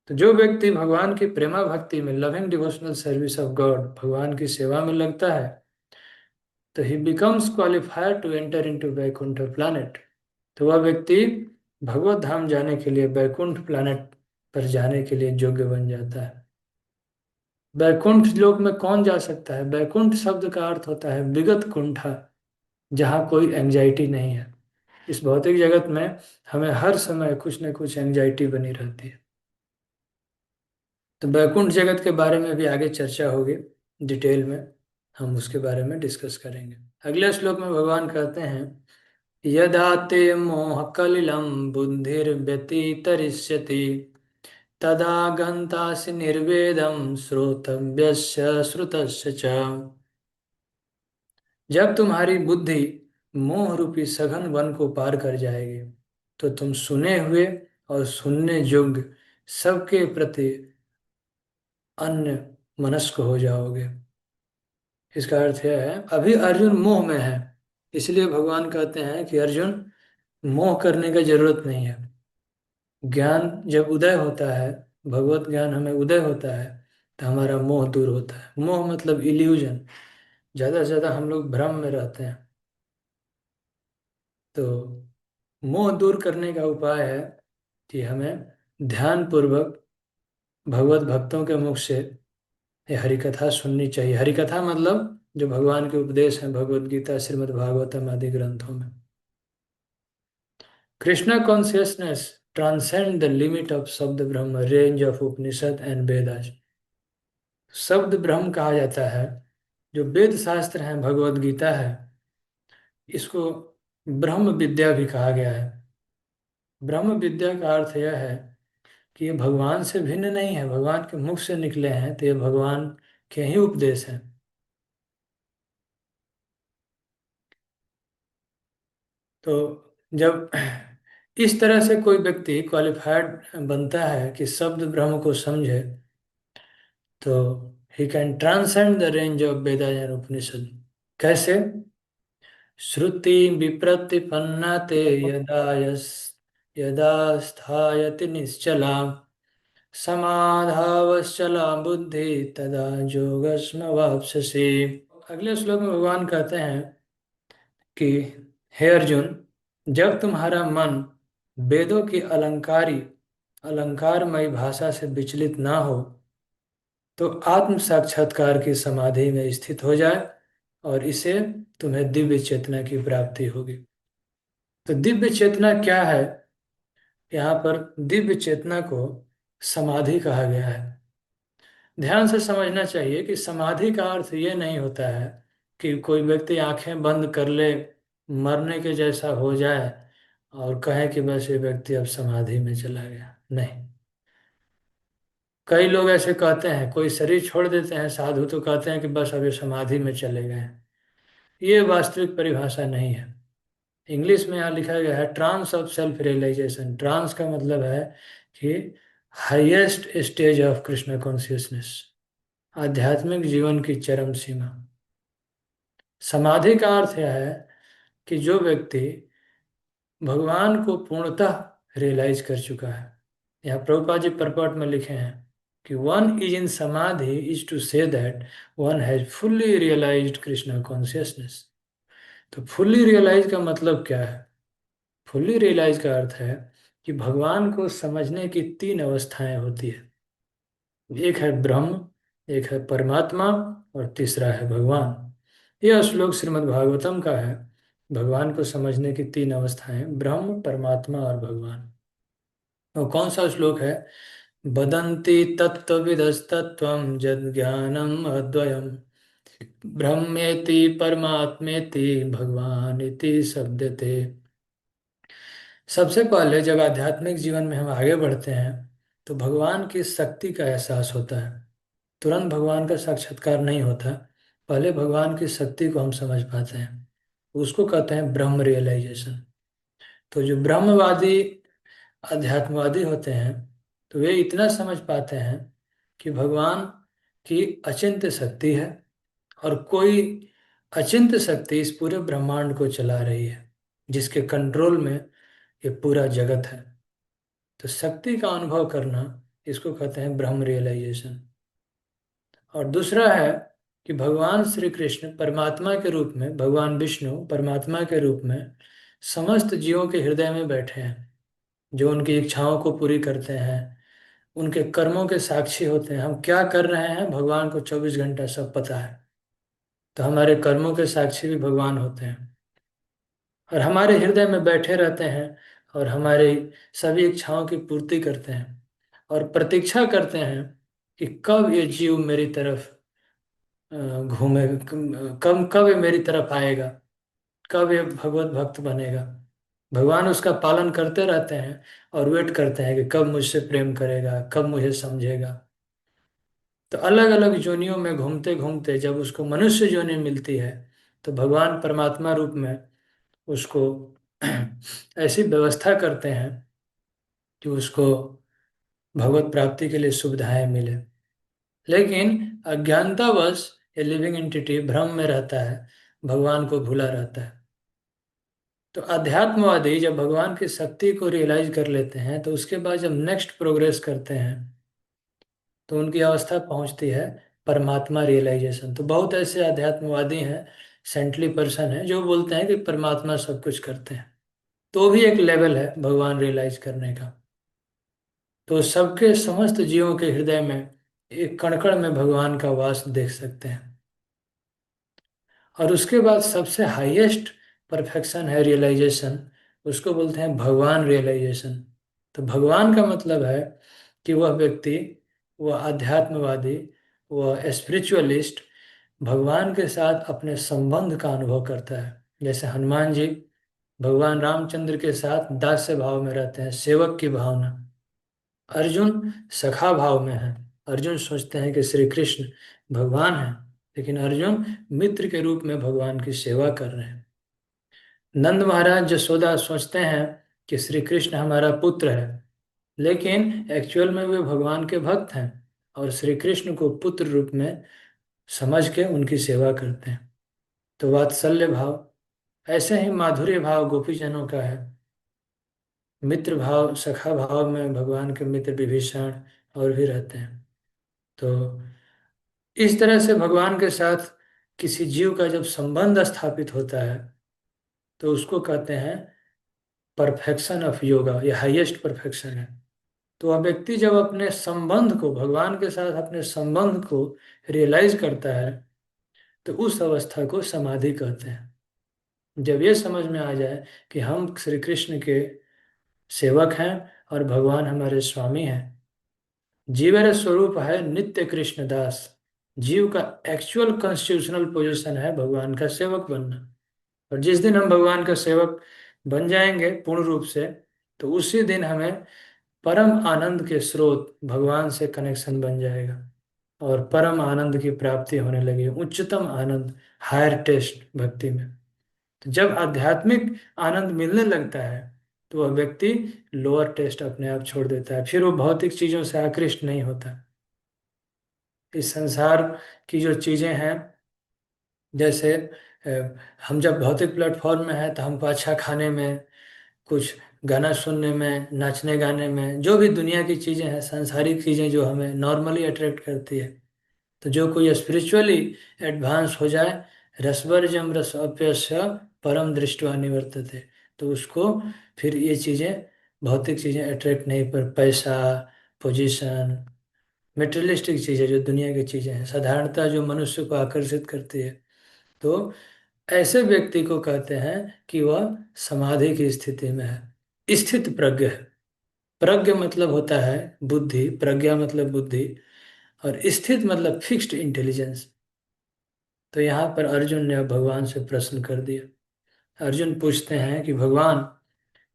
तो जो व्यक्ति भगवान की प्रेमा भक्ति में, loving devotional service of God, भगवान की सेवा में लगता है, तो he becomes qualified to enter into Vaikuntha planet. तो वह व्यक्ति भगवत धाम जाने के लिए, वैकुंठ प्लैनेट पर जाने के लिए योग्य बन जाता है। वैकुंठ लोक में कौन जा सकता है? वैकुंठ शब्द का अर्थ होता है विगत कुंठा, जहाँ कोई एंजाइटी नहीं है। इस भौतिक जगत में हमें हर समय कुछ न कुछ एंजाइटी बनी रहती है। तो वैकुंठ जगत के बारे में भी आगे चर्चा होगी डिटेल में, हम उसके बारे में डिस्कस करेंगे। अगले श्लोक में भगवान कहते हैं यदा ते मोह कलिलं बुद्धिर्व्यतितरिष्यति तदा गन्तासि निर्वेदं श्रोतव्यस्य श्रुतस्य च। जब तुम्हारी बुद्धि मोह रूपी सघन वन को पार कर जाएगी तो तुम सुने हुए और सुनने योग्य सबके प्रति अन्य मनस्क हो जाओगे। इसका अर्थ यह है, अभी अर्जुन मोह में है, इसलिए भगवान कहते हैं कि अर्जुन मोह करने की जरूरत नहीं है। ज्ञान जब उदय होता है, भगवत ज्ञान हमें उदय होता है, तो हमारा मोह दूर होता है। मोह मतलब इल्यूजन, ज़्यादा से ज़्यादा हम लोग भ्रम में रहते हैं। तो मोह दूर करने का उपाय है कि हमें ध्यान पूर्वक भगवत भक्तों के मुख से ये हरि कथा सुननी चाहिए। हरि कथा मतलब जो भगवान के उपदेश हैं भगवत गीता, श्रीमद् भागवतम आदि ग्रंथों में। Krishna consciousness transcend the limit of शब्द ब्रह्म, range of Upanishad and Vedas. शब्द ब्रह्म कहा जाता है जो वेद शास्त्र हैं, भगवत गीता है, इसको ब्रह्म विद्या भी कहा गया है। ब्रह्म विद्या का अर्थ यह है कि ये भगवान से भिन्न नहीं है, भगवान के मुख से निकले हैं, तो ये भगवान के ही उपदेश हैं। तो जब इस तरह से कोई व्यक्ति क्वालिफाइड बनता है कि शब्द ब्रह्म को समझे, तो he can transcend the range of Veda and Upanishad. कैसे? श्रुति विप्रतिपन्ना ते यदा स्थायति निश्चला समाधावश्चला बुद्धि तदा योगस्म वाप्स्यसि। अगले श्लोक में भगवान कहते हैं कि हे अर्जुन, जब तुम्हारा मन वेदों की अलंकारमयी भाषा से विचलित ना हो तो आत्म साक्षात्कार की समाधि में स्थित हो जाए और इसे तुम्हें दिव्य चेतना की प्राप्ति होगी। तो दिव्य चेतना क्या है? यहाँ पर दिव्य चेतना को समाधि कहा गया है। ध्यान से समझना चाहिए कि समाधि का अर्थ ये नहीं होता है कि कोई व्यक्ति आंखें बंद कर ले, मरने के जैसा हो जाए और कहे कि बस ये व्यक्ति अब समाधि में चला गया। नहीं, कई लोग ऐसे कहते हैं, कोई शरीर छोड़ देते हैं साधु तो कहते हैं कि बस अब ये समाधि में चले गए हैं। ये वास्तविक परिभाषा नहीं है। इंग्लिश में यहाँ लिखा गया है trance of self realisation. Trance का मतलब है कि highest stage of Krishna consciousness, आध्यात्मिक जीवन की चरम सीमा। समाधि का अर्थ यह है कि जो व्यक्ति भगवान को पूर्णतः रियलाइज कर चुका है। यहाँ प्रभुपाद जी परपट में लिखे हैं कि one is in samadhi is to say that one has fully realised Krishna consciousness. तो फुल्ली रियलाइज का मतलब क्या है? फुल्ली रियलाइज का अर्थ है कि भगवान को समझने की तीन अवस्थाएं होती है। एक है ब्रह्म, एक है परमात्मा, और तीसरा है भगवान। यह श्लोक श्रीमद् भागवतम का है। भगवान को समझने की तीन अवस्थाएं, ब्रह्म, परमात्मा और भगवान। और कौन सा श्लोक है? वदन्ति तत्त्वविदस्तत्त्वं जज्ञानम् अद्वयम् ब्रह्मेति परमात्मेति भगवानिति शब्दते। सबसे पहले जब आध्यात्मिक जीवन में हम आगे बढ़ते हैं तो भगवान की शक्ति का एहसास होता है। तुरंत भगवान का साक्षात्कार नहीं होता, पहले भगवान की शक्ति को हम समझ पाते हैं। उसको कहते हैं ब्रह्म रियलाइजेशन। तो जो ब्रह्मवादी अध्यात्मवादी होते हैं तो वे इतना समझ पाते हैं कि भगवान की अचिंत्य शक्ति है और कोई अचिंत्य शक्ति इस पूरे ब्रह्मांड को चला रही है, जिसके कंट्रोल में ये पूरा जगत है। तो शक्ति का अनुभव करना, इसको कहते हैं ब्रह्म रियलाइजेशन। और दूसरा है कि भगवान श्री कृष्ण परमात्मा के रूप में, भगवान विष्णु परमात्मा के रूप में समस्त जीवों के हृदय में बैठे हैं, जो उनकी इच्छाओं को पूरी करते हैं, उनके कर्मों के साक्षी होते हैं। हम क्या कर रहे हैं भगवान को 24 घंटा सब पता है। तो हमारे कर्मों के साक्षी भी भगवान होते हैं और हमारे हृदय में बैठे रहते हैं और हमारी सभी इच्छाओं की पूर्ति करते हैं और प्रतीक्षा करते हैं कि कब ये जीव मेरी तरफ घूमे, कब कब ये मेरी तरफ आएगा, कब ये भगवत भक्त बनेगा। भगवान उसका पालन करते रहते हैं और वेट करते हैं कि कब मुझसे प्रेम करेगा, कब मुझे समझेगा। तो अलग अलग योनियों में घूमते घूमते जब उसको मनुष्य योनि मिलती है तो भगवान परमात्मा रूप में उसको ऐसी व्यवस्था करते हैं कि उसको भगवत प्राप्ति के लिए सुविधाएं मिले। लेकिन अज्ञानतावश ये लिविंग एंटिटी भ्रम में रहता है, भगवान को भूला रहता है। तो अध्यात्मवादी जब भगवान की शक्ति को रियलाइज कर लेते हैं तो उसके बाद जब नेक्स्ट प्रोग्रेस करते हैं तो उनकी अवस्था पहुंचती है परमात्मा रियलाइजेशन। तो बहुत ऐसे अध्यात्मवादी हैं, सेंटली पर्सन हैं, जो बोलते हैं कि परमात्मा सब कुछ करते हैं। तो भी एक लेवल है भगवान रियलाइज करने का। तो सबके समस्त जीवों के हृदय में एक कण में भगवान का वास देख सकते हैं। और उसके बाद सबसे हाईएस्ट परफेक्शन है रियलाइजेशन, उसको बोलते हैं भगवान रियलाइजेशन। तो भगवान का मतलब है कि वह व्यक्ति, वह आध्यात्मवादी, वह स्पिरिचुअलिस्ट भगवान के साथ अपने संबंध का अनुभव करता है। जैसे हनुमान जी भगवान रामचंद्र के साथ दास्य भाव में रहते हैं, सेवक की भावना। अर्जुन सखा भाव में है। अर्जुन सोचते हैं कि श्री कृष्ण भगवान है, लेकिन अर्जुन मित्र के रूप में भगवान की सेवा कर रहे हैं। नंद महाराज जसोदा सोचते हैं कि श्री कृष्ण हमारा पुत्र है, लेकिन एक्चुअल में वे भगवान के भक्त हैं और श्री कृष्ण को पुत्र रूप में समझ के उनकी सेवा करते हैं। तो वात्सल्य भाव, ऐसे ही माधुर्य भाव गोपीजनों का है। मित्र भाव, सखा भाव में भगवान के मित्र विभीषण और भी रहते हैं। तो इस तरह से भगवान के साथ किसी जीव का जब संबंध स्थापित होता है तो उसको कहते हैं परफेक्शन ऑफ योगा, ये हाईएस्ट परफेक्शन है। तो वह व्यक्ति जब अपने संबंध को, भगवान के साथ अपने संबंध को रियलाइज करता है तो उस अवस्था को समाधि कहते हैं। जब ये समझ में आ जाए कि हम श्री कृष्ण के सेवक हैं और भगवान हमारे स्वामी हैं, जीवेर स्वरूप है नित्य कृष्ण दास। जीव का एक्चुअल कॉन्स्टिट्यूशनल पोजीशन है भगवान का सेवक बनना। और जिस दिन हम भगवान का सेवक बन जाएंगे पूर्ण रूप से, तो उसी दिन हमें परम आनंद के स्रोत भगवान से कनेक्शन बन जाएगा और परम आनंद की प्राप्ति होने लगी, उच्चतम आनंद, हायर टेस्ट भक्ति में। तो जब आध्यात्मिक आनंद मिलने लगता है तो वह व्यक्ति लोअर टेस्ट अपने आप छोड़ देता है, फिर वो भौतिक चीजों से आकृष्ट नहीं होता। इस संसार की जो चीजें हैं, जैसे अ, हम जब भौतिक प्लेटफॉर्म में हैं तो हमको अच्छा खाने में, कुछ गाना सुनने में, नाचने गाने में, जो भी दुनिया की चीजें हैं, सांसारिक चीजें जो हमें नॉर्मली अट्रैक्ट करती है। तो जो कोई स्पिरिचुअली एडवांस हो जाए, रसवर्जम रस अप्यस्य परम दृष्टवा निवर्तते, तो उसको फिर ये चीजें, भौतिक चीजें अट्रैक्ट नहीं, पर पैसा, पोजीशन, मेटेरियलिस्टिक चीजें, जो दुनिया की चीजें हैं, साधारणतः जो मनुष्य को आकर्षित करती है, तो ऐसे व्यक्ति को कहते हैं कि वह समाधि की स्थिति में है, स्थित प्रज्ञ है। प्रज्ञ मतलब होता है बुद्धि, प्रज्ञा मतलब बुद्धि, और स्थित मतलब फिक्स्ड इंटेलिजेंस। तो यहाँ पर अर्जुन ने अब भगवान से प्रश्न कर दिया। अर्जुन पूछते हैं कि भगवान,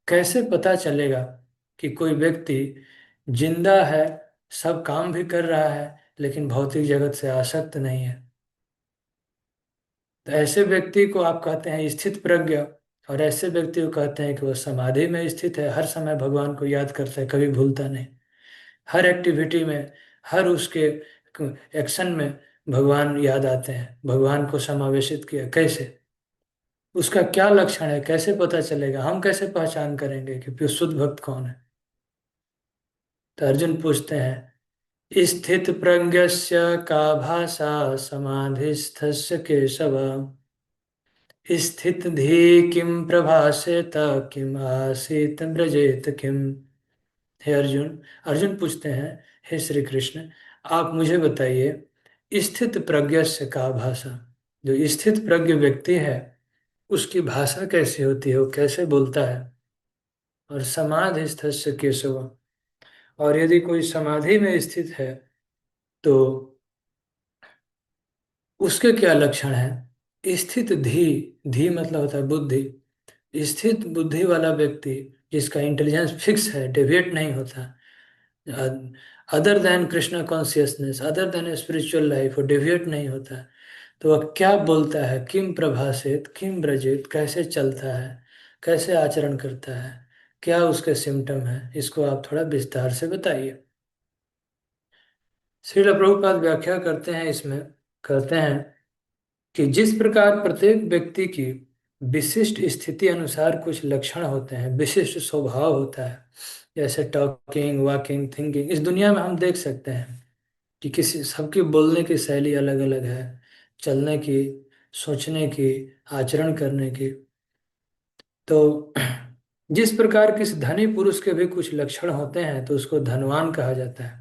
कैसे पता चलेगा कि कोई व्यक्ति जिंदा है, सब काम भी कर रहा है, लेकिन भौतिक जगत से आसक्त नहीं है? तो ऐसे व्यक्ति को आप कहते हैं स्थित प्रज्ञ, और ऐसे व्यक्ति को कहते हैं कि वह समाधि में स्थित है, हर समय भगवान को याद करता है, कभी भूलता नहीं। हर एक्टिविटी में, हर उसके एक्शन में भगवान याद आते हैं, भगवान को समावेशित किया। कैसे? उसका क्या लक्षण है, कैसे पता चलेगा, हम कैसे पहचान करेंगे कि शुद्ध भक्त कौन है? तो अर्जुन पूछते हैं, स्थित प्रज्ञस्य का भाषा समाधिस्थस्य केशव, स्थित धी किम प्रभासेत किम आसीत ब्रजेत किम। हे अर्जुन, अर्जुन पूछते हैं, हे श्री कृष्ण, आप मुझे बताइए, स्थित प्रज्ञस्य का भाषा, जो स्थित प्रज्ञ व्यक्ति है उसकी भाषा कैसी होती है, वो कैसे बोलता है? और समाधिस्थस्य केशव, और यदि कोई समाधि में स्थित है तो उसके क्या लक्षण है? स्थित धी, धी मतलब होता है बुद्धि, स्थित बुद्धि वाला व्यक्ति जिसका इंटेलिजेंस फिक्स है, डेविएट नहीं होता, other than Krishna consciousness, other than spiritual life, वो डेविएट नहीं होता। तो वह क्या बोलता है? किम प्रभाषित किम ब्रजित, कैसे चलता है, कैसे आचरण करता है, क्या उसके सिम्टम है, इसको आप थोड़ा विस्तार से बताइए। श्रील प्रभुपाद व्याख्या करते हैं इसमें, कहते हैं कि जिस प्रकार प्रत्येक व्यक्ति की विशिष्ट स्थिति अनुसार कुछ लक्षण होते हैं, विशिष्ट स्वभाव होता है, जैसे टॉकिंग, वॉकिंग, थिंकिंग, इस दुनिया में हम देख सकते हैं कि किसी सबकी बोलने की शैली अलग अलग है, चलने की, सोचने की, आचरण करने की। तो जिस प्रकार किसी धनी पुरुष के भी कुछ लक्षण होते हैं तो उसको धनवान कहा जाता है,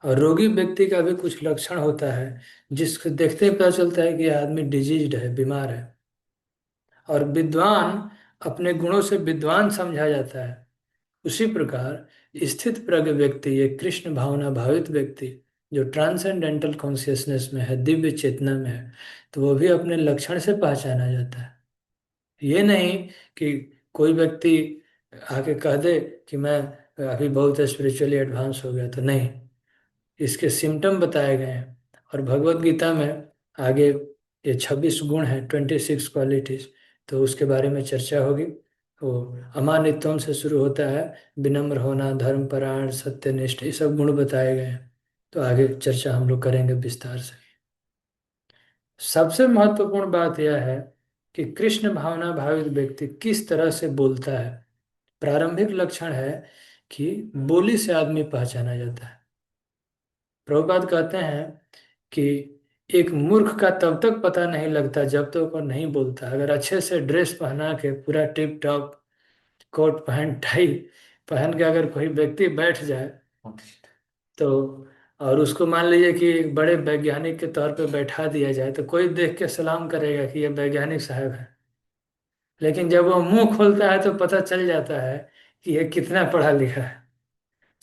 और रोगी व्यक्ति का भी कुछ लक्षण होता है जिसको देखते ही पता चलता है कि यह आदमी डिजीज्ड है, बीमार है। और विद्वान अपने गुणों से विद्वान समझा जाता है। उसी प्रकार स्थित प्रज्ञ व्यक्ति, ये कृष्ण भावना भावित व्यक्ति जो ट्रांसेंडेंटल कॉन्शियसनेस में है, दिव्य चेतना में है, तो वो भी अपने लक्षण से पहचाना जाता है। ये नहीं कि कोई व्यक्ति आके कह दे कि मैं अभी बहुत स्पिरिचुअली एडवांस हो गया, तो नहीं, इसके सिम्टम बताए गए हैं। और भगवत गीता में आगे ये 26 गुण हैं, 26 क्वालिटीज, तो उसके बारे में चर्चा होगी। वो अमानित्वम से शुरू होता है, विनम्र होना, धर्मपरायण, सत्यनिष्ठ, ये सब गुण बताए गए हैं। तो आगे चर्चा हम लोग करेंगे विस्तार से। सबसे महत्वपूर्ण बात यह है कि कृष्ण भावना भावित व्यक्ति किस तरह से बोलता है। प्रारंभिक लक्षण है कि बोली से आदमी पहचाना जाता है। प्रभुपाद कहते हैं कि एक मूर्ख का तब तक पता नहीं लगता जब तक वो नहीं बोलता। अगर अच्छे से ड्रेस पहना के पूरा टिप टॉप कोट पहन, टाई पहन के अगर कोई व्यक्ति बैठ जाए तो, और उसको मान लीजिए कि एक बड़े वैज्ञानिक के तौर पे बैठा दिया जाए, तो कोई देख के सलाम करेगा कि ये वैज्ञानिक साहब है। लेकिन जब वो मुंह खोलता है तो पता चल जाता है कि ये कितना पढ़ा लिखा है।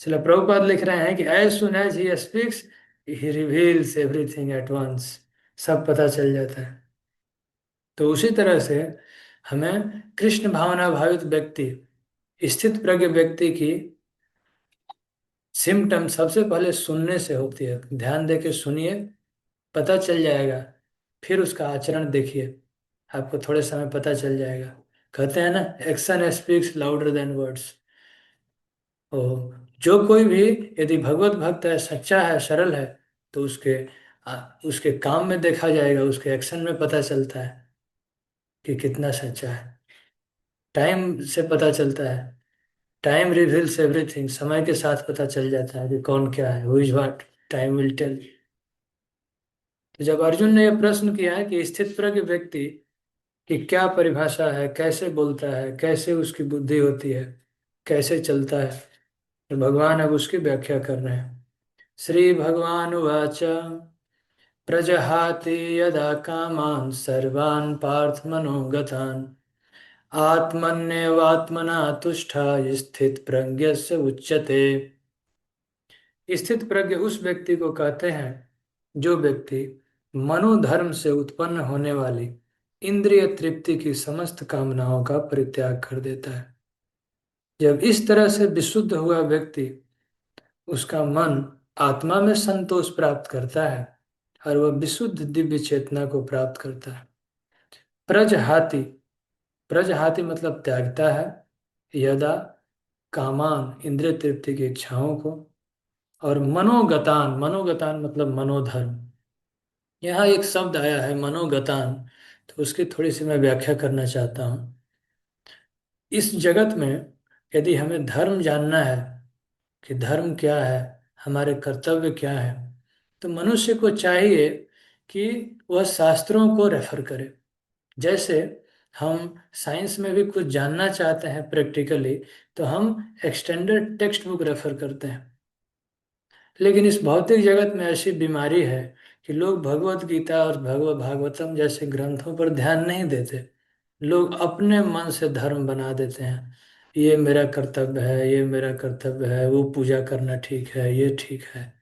चलो, प्रभुपाद लिख रहे हैं कि as soon as he speaks he reveals everything at once, सब पता चल जाता है। तो उसी तरह से हमें कृष्ण भावना भावित व्यक्ति, स्थित प्रज्ञ व्यक्ति की सिम्टम सबसे पहले सुनने से होती है, ध्यान दे के सुनिए, पता चल जाएगा। फिर उसका आचरण देखिए, आपको थोड़े समय पता चल जाएगा। कहते हैं ना, action speaks louder than words. ओ, जो कोई भी यदि भगवत भक्त है, सच्चा है, सरल है, तो उसके काम में देखा जाएगा, उसके एक्शन में पता चलता है कि कितना सच्चा है। टाइम से पता चलता है। टाइम रिवील्स एवरीथिंग, समय के साथ पता चल जाता है कि कौन क्या है, who is what, time will tell. तो जब अर्जुन ने यह प्रश्न किया है कि स्थित प्रज्ञ व्यक्ति की क्या परिभाषा है, कैसे बोलता है, कैसे उसकी बुद्धि होती है, कैसे चलता है, तो भगवान अब उसकी व्याख्या कर रहे हैं। श्री भगवान उवाच प्रजहाति यदा कामान् सर्वान् पार्थ मनोगतान् आत्मन्यवात्मना तुष्टा स्थित प्रज्ञस्य उच्यते। स्थित प्रज्ञ उस व्यक्ति को कहते हैं जो व्यक्ति मनोधर्म से उत्पन्न होने वाली इंद्रिय तृप्ति की समस्त कामनाओं का परित्याग कर देता है। जब इस तरह से विशुद्ध हुआ व्यक्ति, उसका मन आत्मा में संतोष प्राप्त करता है और वह विशुद्ध दिव्य चेतना को प्राप्त करता है। प्रजहाति, प्रजहाति मतलब त्यागता है, यदा कामान इंद्रिय तृप्ति की इच्छाओं को, और मनोगतान, मनोगतान मतलब मनोधर्म। यहाँ एक शब्द आया है मनोगतान, तो उसकी थोड़ी सी मैं व्याख्या करना चाहता हूँ। इस जगत में यदि हमें धर्म जानना है कि धर्म क्या है, हमारे कर्तव्य क्या है, तो मनुष्य को चाहिए कि वह शास्त्रों को रेफर करे। जैसे हम साइंस में भी कुछ जानना चाहते हैं प्रैक्टिकली, तो हम एक्सटेंडेड टेक्स्ट बुक रेफर करते हैं। लेकिन इस भौतिक जगत में ऐसी बीमारी है कि लोग भगवत गीता और भागवतम जैसे ग्रंथों पर ध्यान नहीं देते। लोग अपने मन से धर्म बना देते हैं। ये मेरा कर्तव्य है, ये मेरा कर्तव्य है, वो पूजा करना ठीक है, ये ठीक है।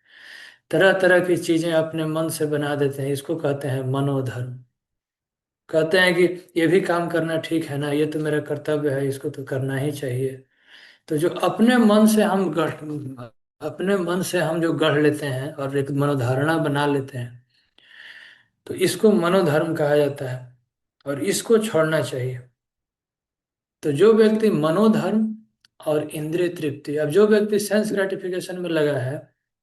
तरह तरह की चीजें अपने मन से बना देते हैं, इसको कहते हैं मनोधर्म। कहते हैं कि ये भी काम करना ठीक है ना, ये तो मेरा कर्तव्य है, इसको तो करना ही चाहिए। तो जो अपने मन से हम जो गढ़ लेते हैं और एक मनोधारणा बना लेते हैं, तो इसको मनोधर्म कहा जाता है, और इसको छोड़ना चाहिए। तो जो व्यक्ति मनोधर्म और इंद्रिय तृप्ति, अब जो व्यक्ति सेंस ग्रेटिफिकेशन में लगा है,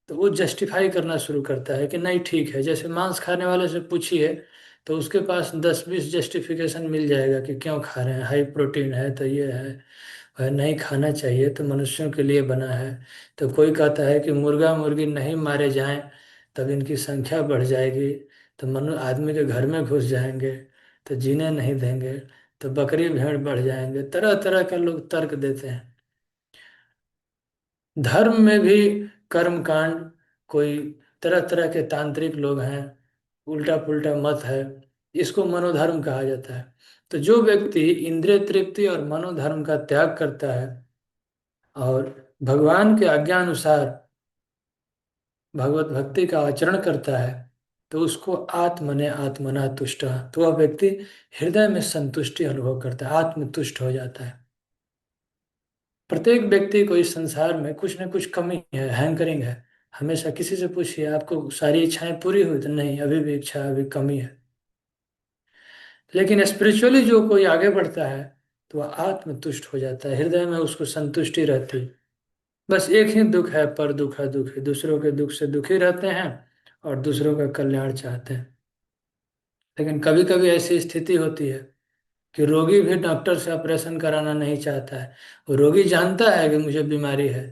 तो वो जस्टिफाई करना शुरू करता है कि नहीं ठीक है। जैसे मांस खाने वाले से पूछिए, तो उसके पास 10-20 जस्टिफिकेशन मिल जाएगा कि क्यों खा रहे हैं, हाई प्रोटीन है तो ये है, वह नहीं खाना चाहिए तो मनुष्यों के लिए बना है। तो कोई कहता है कि मुर्गा मुर्गी नहीं मारे जाएं, तब इनकी संख्या बढ़ जाएगी, तो आदमी के घर में घुस जाएंगे, तो जीने नहीं देंगे, तो बकरी भेड़ बढ़ जाएंगे। तरह तरह का लोग तर्क देते हैं। धर्म में भी कर्म कांड, कोई तरह तरह के तांत्रिक लोग हैं, उल्टा पुल्टा मत है, इसको मनोधर्म कहा जाता है। तो जो व्यक्ति इंद्रिय तृप्ति और मनोधर्म का त्याग करता है और भगवान के आज्ञा अनुसार भगवत भक्ति का आचरण करता है, तो उसको आत्मने आत्मना तुष्ट, तो वह व्यक्ति हृदय में संतुष्टि अनुभव करता है, आत्मतुष्ट हो जाता है। प्रत्येक व्यक्ति को इस संसार में कुछ न कुछ कमी है, हैंकरिंग है। हमेशा किसी से पूछिए आपको सारी इच्छाएं पूरी हुई, तो नहीं, अभी भी इच्छा, अभी कमी है। लेकिन स्पिरिचुअली जो कोई आगे बढ़ता है, तो वह आत्मतुष्ट हो जाता है, हृदय में उसको संतुष्टि रहती है। बस एक ही दुख है, पर दुख है दुखी, दूसरों के दुख से दुखी रहते हैं और दूसरों का कल्याण चाहते हैं। लेकिन कभी कभी ऐसी स्थिति होती है कि रोगी भी डॉक्टर से ऑपरेशन कराना नहीं चाहता है। वो रोगी जानता है कि मुझे बीमारी है,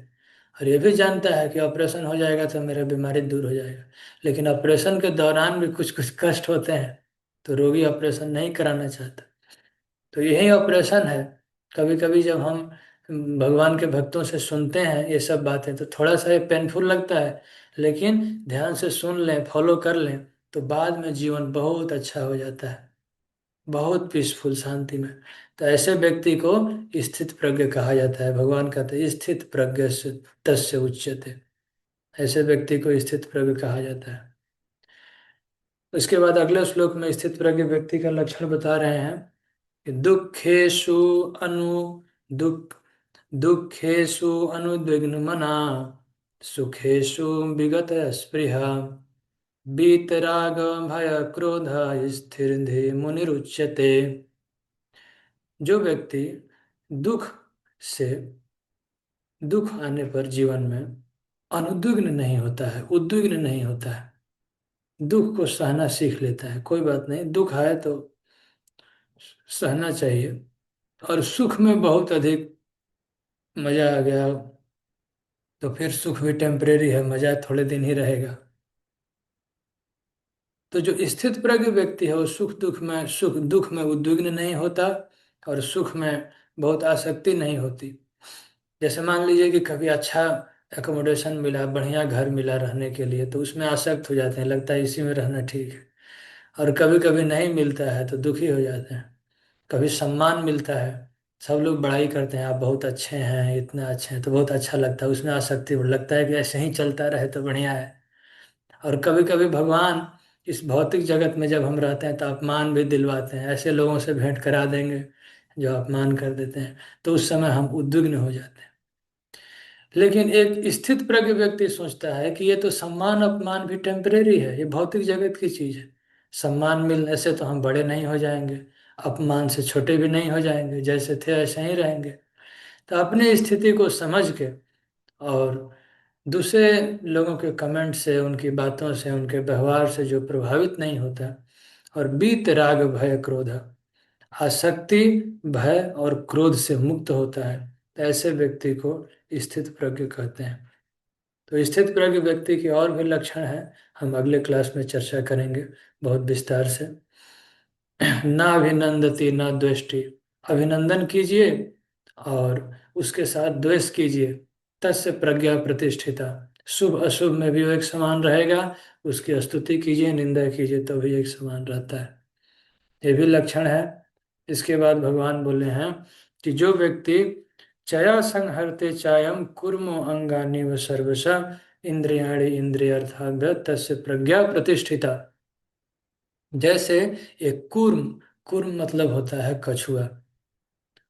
और ये भी जानता है कि ऑपरेशन हो जाएगा तो मेरा बीमारी दूर हो जाएगा। लेकिन ऑपरेशन के दौरान भी कुछ कुछ कष्ट होते हैं, तो रोगी ऑपरेशन नहीं कराना चाहता। तो यही ऑपरेशन है। कभी कभी जब हम भगवान के भक्तों से सुनते हैं ये सब बातें, तो थोड़ा सा ये पेनफुल लगता है, लेकिन ध्यान से सुन लें, फॉलो कर लें, तो बाद में जीवन बहुत अच्छा हो जाता है, बहुत पीसफुल, शांति में। तो ऐसे व्यक्ति को स्थित प्रज्ञ कहा जाता है। भगवान कहते हैं स्थित प्रज्ञ से तस्य उच्यते। ऐसे व्यक्ति को स्थित प्रज्ञ कहा जाता है। उसके बाद अगले श्लोक में स्थित प्रज्ञ व्यक्ति का लक्षण बता रहे हैं कि दुखेशु अनु दुख दुखेशु अनुद्विग्न मना सुखेषु विगत स्पृहा वीतराग भय क्रोध स्थिर मुनिरुच्यते। जो व्यक्ति दुख से दुख आने पर जीवन में अनुद्विग्न नहीं होता है, उद्विग्न नहीं होता है, दुख को सहना सीख लेता है, कोई बात नहीं, दुख आए तो सहना चाहिए, और सुख में बहुत अधिक मजा आ गया तो फिर सुख भी टेम्परेरी है, मजा थोड़े दिन ही रहेगा। तो जो स्थित प्रज्ञ व्यक्ति है वो सुख दुख में उद्विग्न नहीं होता, और सुख में बहुत आसक्ति नहीं होती। जैसे मान लीजिए कि कभी अच्छा एकोमोडेशन मिला, बढ़िया घर मिला रहने के लिए, तो उसमें आसक्त हो जाते हैं, लगता है इसी में रहना ठीक है। और कभी कभी नहीं मिलता है तो दुखी हो जाते हैं। कभी सम्मान मिलता है, सब लोग बड़ाई करते हैं, आप बहुत अच्छे हैं, इतना अच्छे हैं, तो बहुत अच्छा लगता है, उसमें आसक्ति हो, लगता है कि ऐसे ही चलता रहे तो बढ़िया है। और कभी कभी भगवान इस भौतिक जगत में जब हम रहते हैं तो अपमान भी दिलवाते हैं, ऐसे लोगों से भेंट करा देंगे जो अपमान कर देते हैं, तो उस समय हम उद्विग्न हो जाते हैं। लेकिन एक स्थित प्रज्ञ व्यक्ति सोचता है कि ये तो सम्मान अपमान भी टेम्परेरी है, ये भौतिक जगत की चीज है। सम्मान मिलने से तो हम बड़े नहीं हो जाएंगे, अपमान से छोटे भी नहीं हो जाएंगे, जैसे थे ऐसे ही रहेंगे। तो अपनी स्थिति को समझ के और दूसरे लोगों के कमेंट से, उनकी बातों से, उनके व्यवहार से जो प्रभावित नहीं होता, और बीत राग भय क्रोध, आसक्ति, भय और क्रोध से मुक्त होता है, तो ऐसे व्यक्ति को स्थित प्रज्ञ कहते हैं। तो स्थित प्रज्ञ व्यक्ति की और भी लक्षण है, हम अगले क्लास में चर्चा करेंगे बहुत विस्तार से। ना अभिनंदती ना द्वेष्टि, अभिनंदन कीजिए और उसके साथ द्वेष कीजिए, तस्य प्रज्ञा प्रतिष्ठिता, शुभ अशुभ में भी वो एक समान रहेगा, उसकी स्तुति कीजिए निंदा कीजिए तो भी एक समान रहता है। ये भी लक्षण है। इसके बाद भगवान बोले हैं कि जो व्यक्ति चया संहरते चायम कुर्मो अंगानि व सर्वशा इंद्रियाणि इंद्रियर्थाभ्य तस्य प्रज्ञा प्रतिष्ठिता। जैसे एक कूर्म, कूर्म मतलब होता है कछुआ।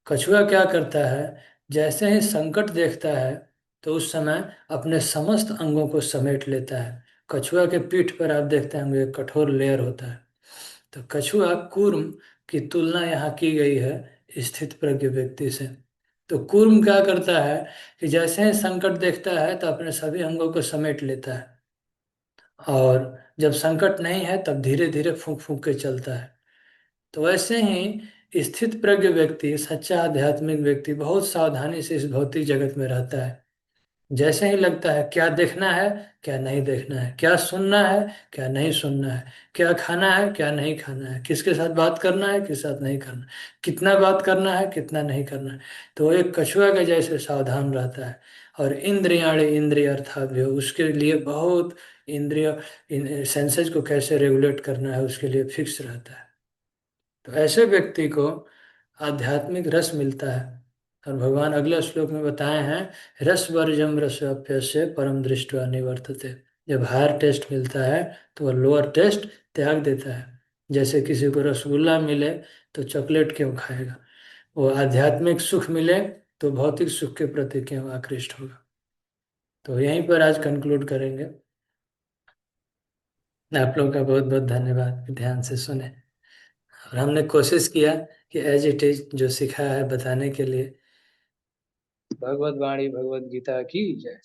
कछुआ क्या करता है, जैसे ही संकट देखता है तो उस समय अपने समस्त अंगों को समेट लेता है। कछुआ के पीठ पर आप देखते होंगे एक कठोर लेयर होता है। तो कछुआ कूर्म की तुलना यहाँ की गई है स्थित प्रज्ञ व्यक्ति से। तो कूर्म क्या करता है कि जैसे ही संकट देखता है तो अपने सभी अंगों को समेट लेता है, और जब संकट नहीं है तब धीरे धीरे फूंक फूंक के चलता है। तो वैसे ही स्थित प्रज्ञ व्यक्ति, सच्चा आध्यात्मिक व्यक्ति बहुत सावधानी से इस भौतिक जगत में रहता है। जैसे ही लगता है क्या देखना है, क्या नहीं देखना है, क्या सुनना है, क्या नहीं सुनना है, क्या खाना है, क्या नहीं खाना है, किसके साथ बात करना है, किस साथ नहीं करना है, कितना बात करना है, कितना नहीं करना है, तो वो एक कछुआ के जैसे सावधान रहता है। और इंद्रियाणि इंद्रिय अर्थाभ्यो, उसके लिए बहुत इंद्रिय सेंसेस को कैसे रेगुलेट करना है उसके लिए फिक्स रहता है। तो ऐसे व्यक्ति को आध्यात्मिक रस मिलता है। और भगवान अगले श्लोक में बताए हैं, रस वर्जम रस अप्यस्य परम दृष्टवा निवर्तते। जब हायर टेस्ट मिलता है तो वह लोअर टेस्ट त्याग देता है। जैसे किसी को रसगुल्ला मिले तो चॉकलेट क्यों खाएगा, वो आध्यात्मिक सुख मिले तो भौतिक सुख के प्रति क्यों आकृष्ट होगा। तो यहीं पर आज कंक्लूड करेंगे। आप लोगों का बहुत बहुत धन्यवाद कि ध्यान से सुने, और हमने कोशिश किया कि एज इट इज जो सीखा है बताने के लिए। भगवत वाणी भगवत गीता की जय।